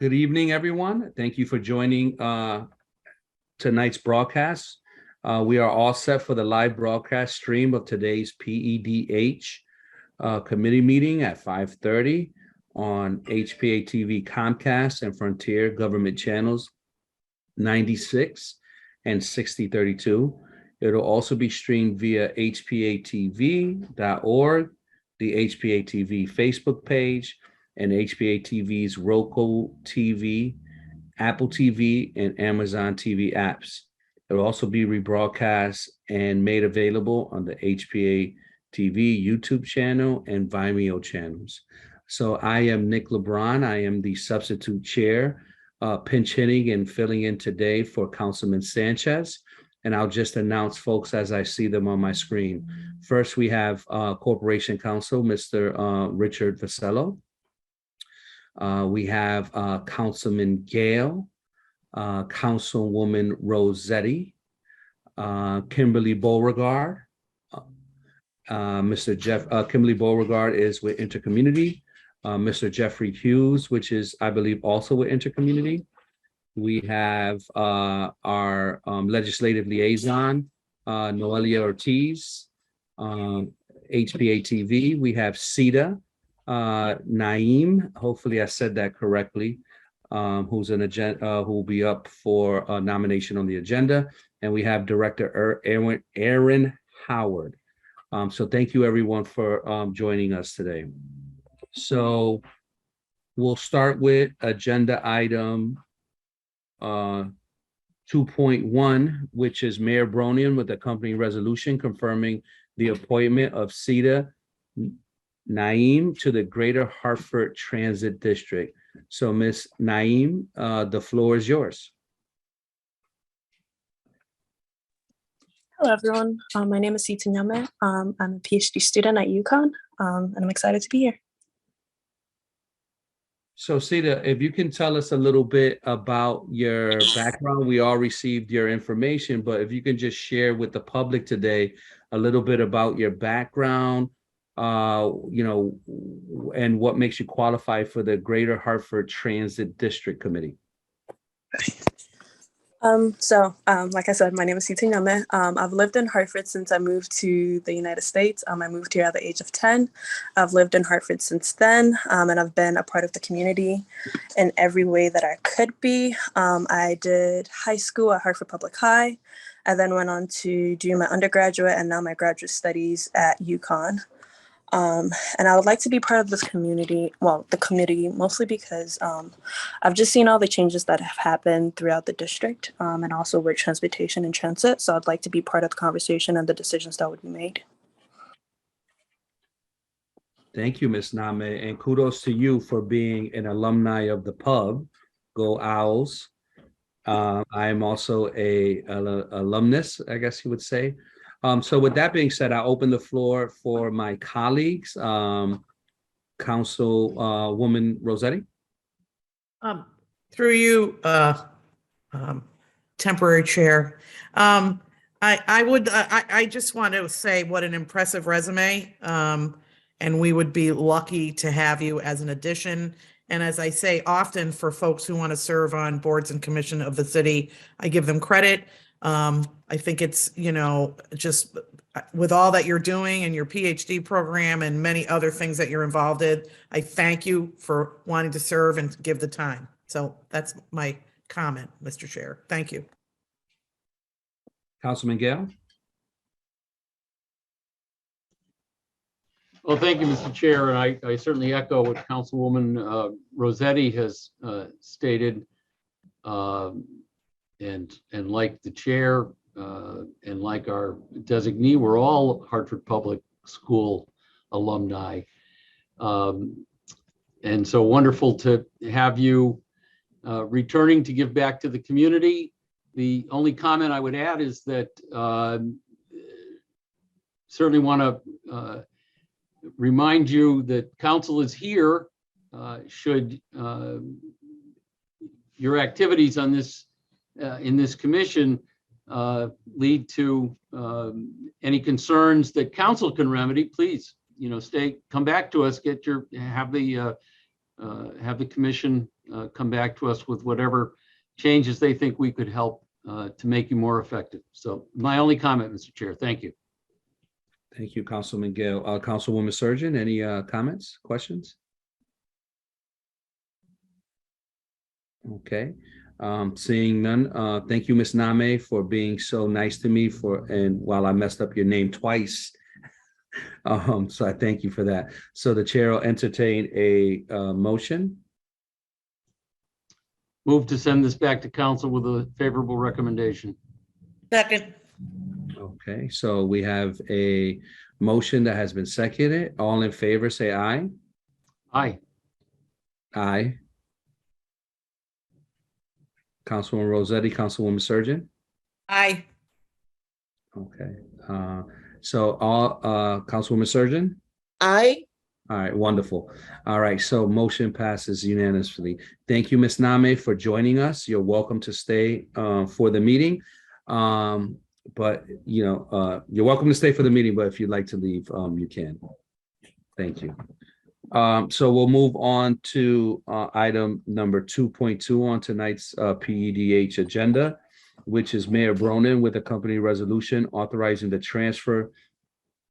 Good evening, everyone. Thank you for joining tonight's broadcast. We are all set for the live broadcast stream of today's PEDH committee meeting at 5:30 on HPA-TV Comcast and Frontier Government Channels 96 and 6032. It'll also be streamed via HPA-TV.org, the HPA-TV Facebook page, and HPA-TV's Roku TV, Apple TV, and Amazon TV apps. It will also be rebroadcast and made available on the HPA-TV YouTube channel and Vimeo channels. So I am Nick LeBron. I am the substitute chair, pinch hitting and filling in today for Councilman Sanchez. And I'll just announce folks as I see them on my screen. First, we have Corporation Counsel, Mr. Richard Vasello. We have Councilman Gale, Councilwoman Rossetti, Kimberly Beauregard, Kimberly Beauregard is with Intercommunity, Mr. Jeffrey Hughes, which is, I believe, also with Intercommunity. We have our legislative liaison, Noelia Ortiz, HPA-TV. We have CETA, Naeem, hopefully I said that correctly, who's an agenda, who will be up for a nomination on the agenda. And we have Director Aaron Howard. So thank you everyone for joining us today. So we'll start with agenda item 2.1, which is Mayor Bronian with accompanying resolution confirming the appointment of CETA Naeem to the Greater Hartford Transit District. So Ms. Naeem, the floor is yours. Hello, everyone. My name is Sita Nyame. I'm a PhD student at UConn, and I'm excited to be here. So Sita, if you can tell us a little bit about your background. We all received your information, but if you can just share with the public today a little bit about your background, and what makes you qualify for the Greater Hartford Transit District Committee. Like I said, my name is Sita Nyame. I've lived in Hartford since I moved to the United States. I moved here at the age of 10. I've lived in Hartford since then, and I've been a part of the community in every way that I could be. I did high school at Hartford Public High. I then went on to do my undergraduate and now my graduate studies at UConn. And I would like to be part of this community, the community, mostly because I've just seen all the changes that have happened throughout the district, and also with transportation and transit. So I'd like to be part of the conversation and the decisions that would be made. Thank you, Ms. Name, and kudos to you for being an alumni of the pub. Go Owls. I am also a alumnus, I guess you would say. So with that being said, I open the floor for my colleagues. Councilwoman Rossetti. Through you, temporary chair. I just want to say what an impressive resume. And we would be lucky to have you as an addition. And as I say often, for folks who want to serve on boards and commission of the city, I give them credit. I think it's, just with all that you're doing and your PhD program and many other things that you're involved in, I thank you for wanting to serve and give the time. So that's my comment, Mr. Chair. Thank you. Councilman Gale. Well, thank you, Mr. Chair. And I certainly echo what Councilwoman Rossetti has stated. And like the chair and like our designee, we're all Hartford Public School alumni. And so wonderful to have you returning to give back to the community. The only comment I would add is that certainly want to remind you that council is here should your activities on this in this commission lead to any concerns that council can remedy. Please, come back to us, have the commission come back to us with whatever changes they think we could help to make you more effective. So my only comment, Mr. Chair, thank you. Thank you, Councilman Gale. Councilwoman Surgeon, any comments, questions? Okay, seeing none. Thank you, Ms. Name, for being so nice to me and while I messed up your name twice. So I thank you for that. So the chair will entertain a motion. Move to send this back to council with a favorable recommendation. Second. Okay, so we have a motion that has been seconded. All in favor, say aye. Aye. Aye. Councilwoman Rossetti, Councilwoman Surgeon. Aye. Okay, so all, Councilwoman Surgeon? Aye. All right, wonderful. All right, so motion passes unanimously. Thank you, Ms. Name, for joining us. You're welcome to stay for the meeting. But you're welcome to stay for the meeting, but if you'd like to leave, you can. Thank you. So we'll move on to item number 2.2 on tonight's PEDH agenda, which is Mayor Bronin with a company resolution authorizing the transfer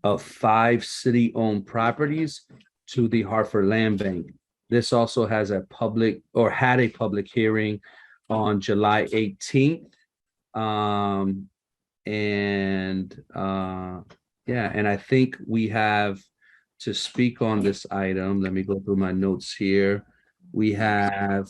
of 5 city-owned properties to the Hartford Land Bank. This also has had a public hearing on July 18th. And I think we have to speak on this item. Let me go through my notes here. We have,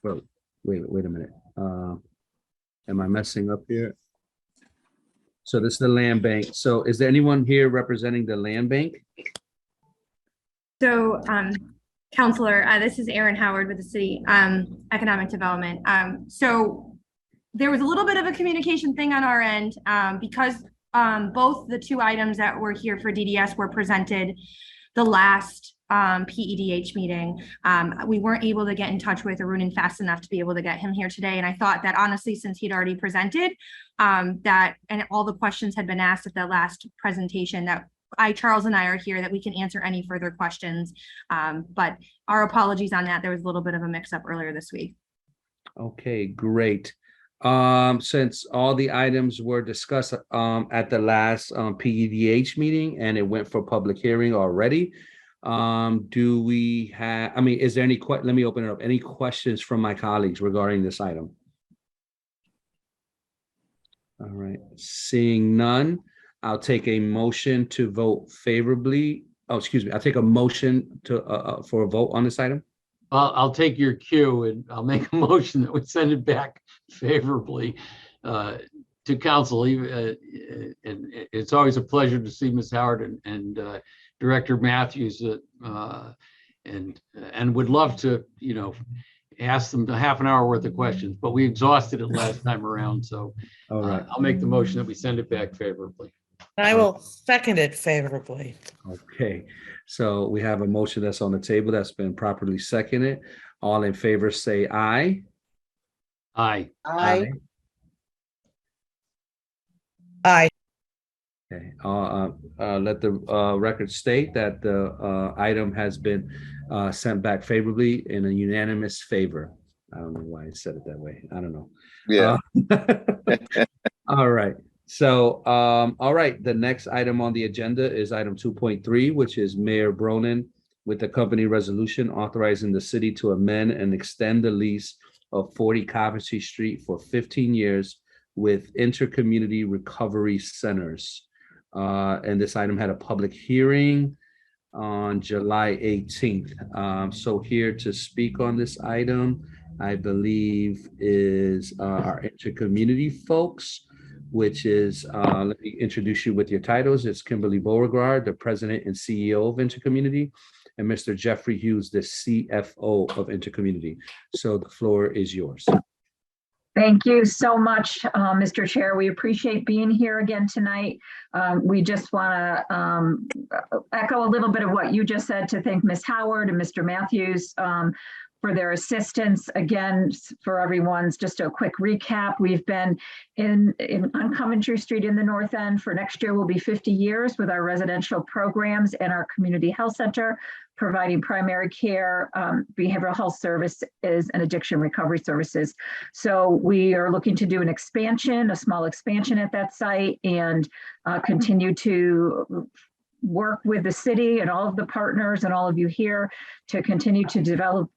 well, wait a minute. Am I messing up here? So this is the land bank. So is there anyone here representing the land bank? So, Counselor, this is Erin Howard with the City Economic Development. So there was a little bit of a communication thing on our end because both the 2 items that were here for DDS were presented the last PEDH meeting. We weren't able to get in touch with Arun fast enough to be able to get him here today. And I thought that honestly, since he'd already presented that and all the questions had been asked at the last presentation, that Charles and I are here, that we can answer any further questions. But our apologies on that. There was a little bit of a mix up earlier this week. Okay, great. Since all the items were discussed at the last PEDH meeting and it went for public hearing already, do we have, is there any, let me open it up. Any questions from my colleagues regarding this item? All right, seeing none, I'll take a motion to vote favorably. Oh, excuse me. I'll take a motion to for a vote on this item. I'll take your cue and I'll make a motion that we send it back favorably to council. And it's always a pleasure to see Ms. Howard and Director Matthews, and would love to, ask them a half an hour worth of questions, but we exhausted it last time around. So All right. I'll make the motion that we send it back favorably. I will second it favorably. Okay, so we have a motion that's on the table that's been properly seconded. All in favor, say aye. Aye. Aye. Aye. Okay, let the record state that the item has been sent back favorably in a unanimous favor. I don't know why I said it that way. I don't know. Yeah. All right. So, all right, the next item on the agenda is item 2.3, which is Mayor Bronin with the company resolution authorizing the city to amend and extend the lease of 40 Coventry Street for 15 years with intercommunity recovery centers. And this item had a public hearing on July 18th. So here to speak on this item, I believe is our intercommunity folks, which is, let me introduce you with your titles. It's Kimberly Beauregard, the president and CEO of Intercommunity, and Mr. Jeffrey Hughes, the CFO of Intercommunity. So the floor is yours. Thank you so much, Mr. Chair. We appreciate being here again tonight. We just want to echo a little bit of what you just said to thank Ms. Howard and Mr. Matthews for their assistance. Again, for everyone's, just a quick recap, we've been on Coventry Street in the North End for next year will be 50 years with our residential programs and our community health center, providing primary care, behavioral health services, and addiction recovery services. So we are looking to do an expansion, a small expansion at that site, and continue to work with the city and all of the partners and all of you here to continue to develop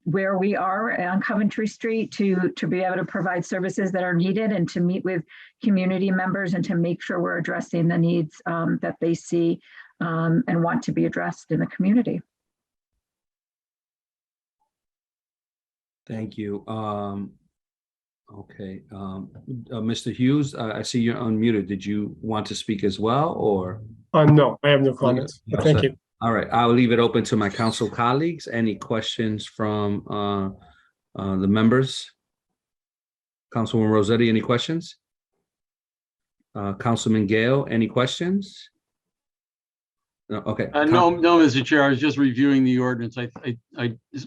where we are on Coventry Street to be able to provide services that are needed and to meet with community members and to make sure we're addressing the needs that they see and want to be addressed in the community. Thank you. Okay, Mr. Hughes, I see you're unmuted. Did you want to speak as well, or? No, I have no comments. Thank you. All right, I'll leave it open to my council colleagues. Any questions from the members? Councilwoman Rossetti, any questions? Councilman Gale, any questions? No, okay. No, Mr. Chair, I was just reviewing the ordinance. I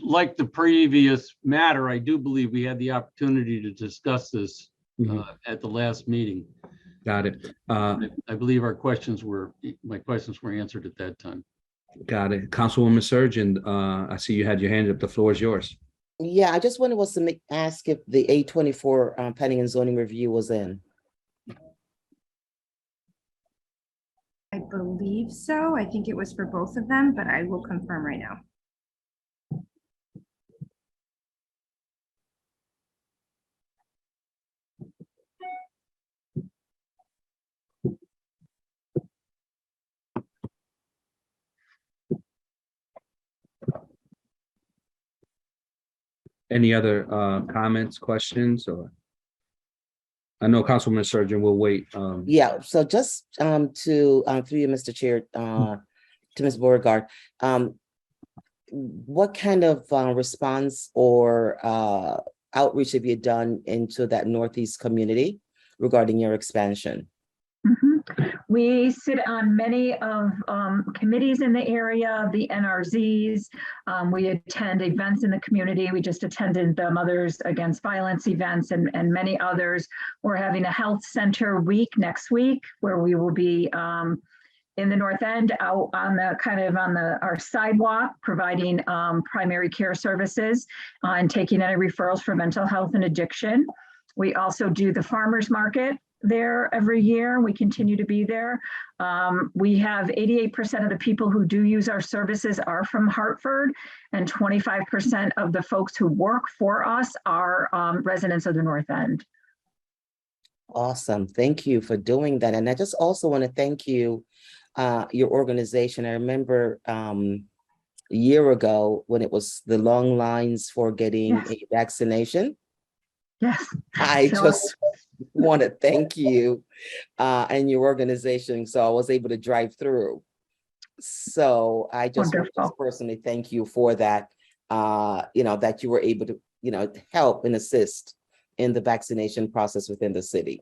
like the previous matter. I do believe we had the opportunity to discuss this at the last meeting. Got it. I believe my questions were answered at that time. Got it. Councilwoman Surgeon, I see you had your hand up. The floor is yours. Yeah, I just wanted to ask if the A24 planning and zoning review was in. I believe so. I think it was for both of them, but I will confirm right now. Any other comments, questions, or? I know Councilwoman Surgeon will wait. Yeah, so just through you, Mr. Chair, to Ms. Beauregard, what kind of response or outreach have you done into that Northeast community regarding your expansion? We sit on many of committees in the area, the NRZs. We attend events in the community. We just attended the Mothers Against Violence events and many others. We're having a health center week next week where we will be in the North End out on the our sidewalk providing primary care services and taking any referrals for mental health and addiction. We also do the farmers market there every year. We continue to be there. We have 88% of the people who do use our services are from Hartford, and 25% of the folks who work for us are residents of the North End. Awesome. Thank you for doing that. And I just also want to thank you, your organization. I remember a year ago when it was the long lines for getting a vaccination. Yes. I just want to thank you and your organization. So I was able to drive through. So I just want to personally thank you for that, that you were able to, help and assist in the vaccination process within the city.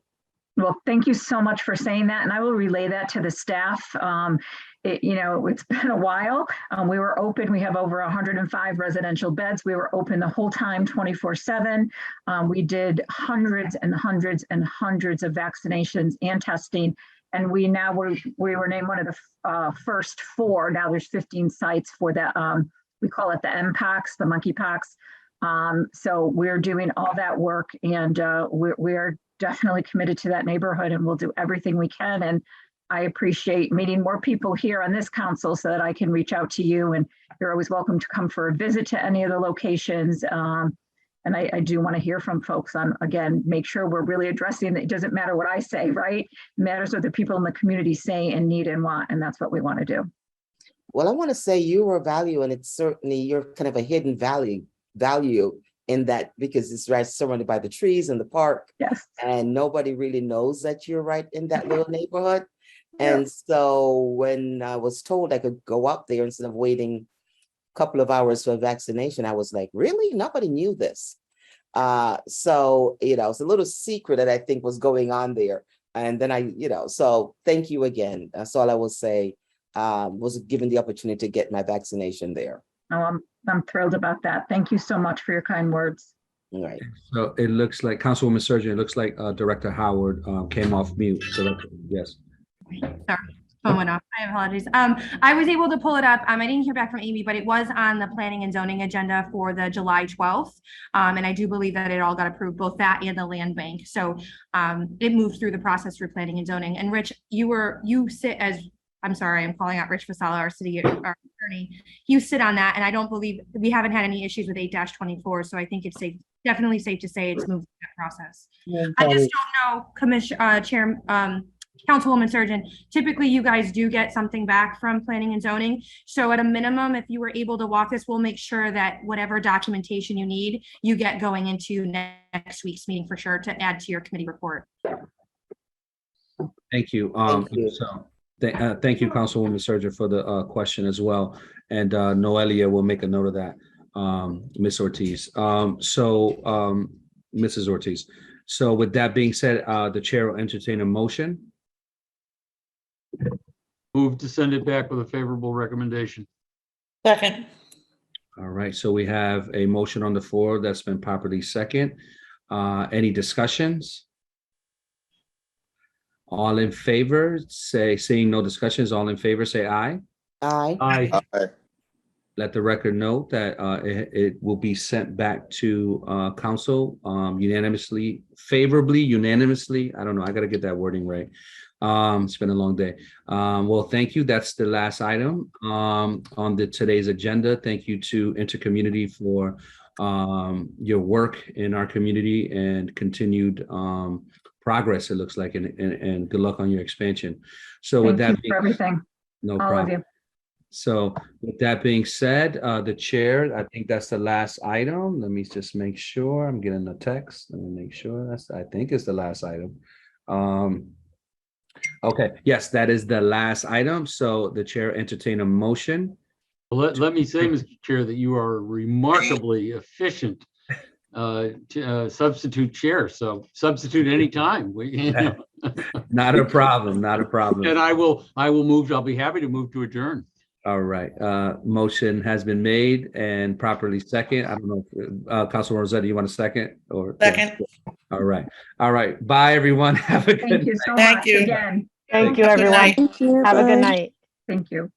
Well, thank you so much for saying that. And I will relay that to the staff. It's been a while. We were open. We have over 105 residential beds. We were open the whole time, 24/7. We did hundreds and hundreds and hundreds of vaccinations and testing. And we were named one of the first 4. Now there's 15 sites for that. We call it the MPAX, the monkeypox. So we're doing all that work, and we're definitely committed to that neighborhood, and we'll do everything we can. And I appreciate meeting more people here on this council so that I can reach out to you, and you're always welcome to come for a visit to any of the locations. And I do want to hear from folks on, again, make sure we're really addressing it. It doesn't matter what I say, right? It matters what the people in the community say and need and want, and that's what we want to do. Well, I want to say you are value, and it's certainly you're kind of a hidden value in that, because it's right surrounded by the trees in the park. Yes. And nobody really knows that you're right in that little neighborhood. And so when I was told I could go up there instead of waiting a couple of hours for a vaccination, I was like, really? Nobody knew this. So, it's a little secret that I think was going on there. And then so thank you again. That's all I will say, was given the opportunity to get my vaccination there. Oh, I'm thrilled about that. Thank you so much for your kind words. All right. So it looks like Councilwoman Surgeon, it looks like Director Howard came off mute. So yes. Sorry, phone went off. I apologize. I was able to pull it up. I didn't hear back from Amy, but it was on the planning and zoning agenda for the July 12th. And I do believe that it all got approved, both that and the land bank. So it moved through the process through planning and zoning. And Rich, you sit as, I'm sorry, I'm calling out Rich Vasala, our attorney. You sit on that, and I don't believe we haven't had any issues with 8-24. So I think it's definitely safe to say it's moved through that process. I just don't know, Chair, Councilwoman Surgeon, typically you guys do get something back from planning and zoning. So at a minimum, if you were able to walk this, we'll make sure that whatever documentation you need, you get going into next week's meeting for sure to add to your committee report. Thank you. Thank you. Thank you, Councilwoman Surgeon, for the question as well. And Noelia will make a note of that, Ms. Ortiz. Mrs. Ortiz. So with that being said, the chair will entertain a motion. Move to send it back with a favorable recommendation. Second. All right, so we have a motion on the floor that's been properly second. Any discussions? All in favor, seeing no discussions, all in favor, say aye. Aye. Aye. Let the record note that it will be sent back to council unanimously, favorably, unanimously. I don't know, I gotta get that wording right. It's been a long day. Well, thank you. That's the last item on today's agenda. Thank you to Intercommunity for your work in our community and continued progress, it looks like, and good luck on your expansion. So with that, Thank you for everything, no all of problem. you. So with that being said, the chair, I think that's the last item. Let me just make sure I'm getting the text. Let me make sure I think it's the last item. Okay, yes, that is the last item. So the chair entertain a motion. Let me say, Mr. Chair, that you are remarkably efficient substitute chair. So substitute anytime. Not a problem, not a problem. And I will move. I'll be happy to move to adjourn. All right, motion has been made and properly second. I don't know if Councilor Rossetti, you want a second or? Second. All right. Bye, everyone. Have a good Thank you night. so Thank much you. again. Thank you, everyone. Thank you. Have a Bye. good night. Thank you.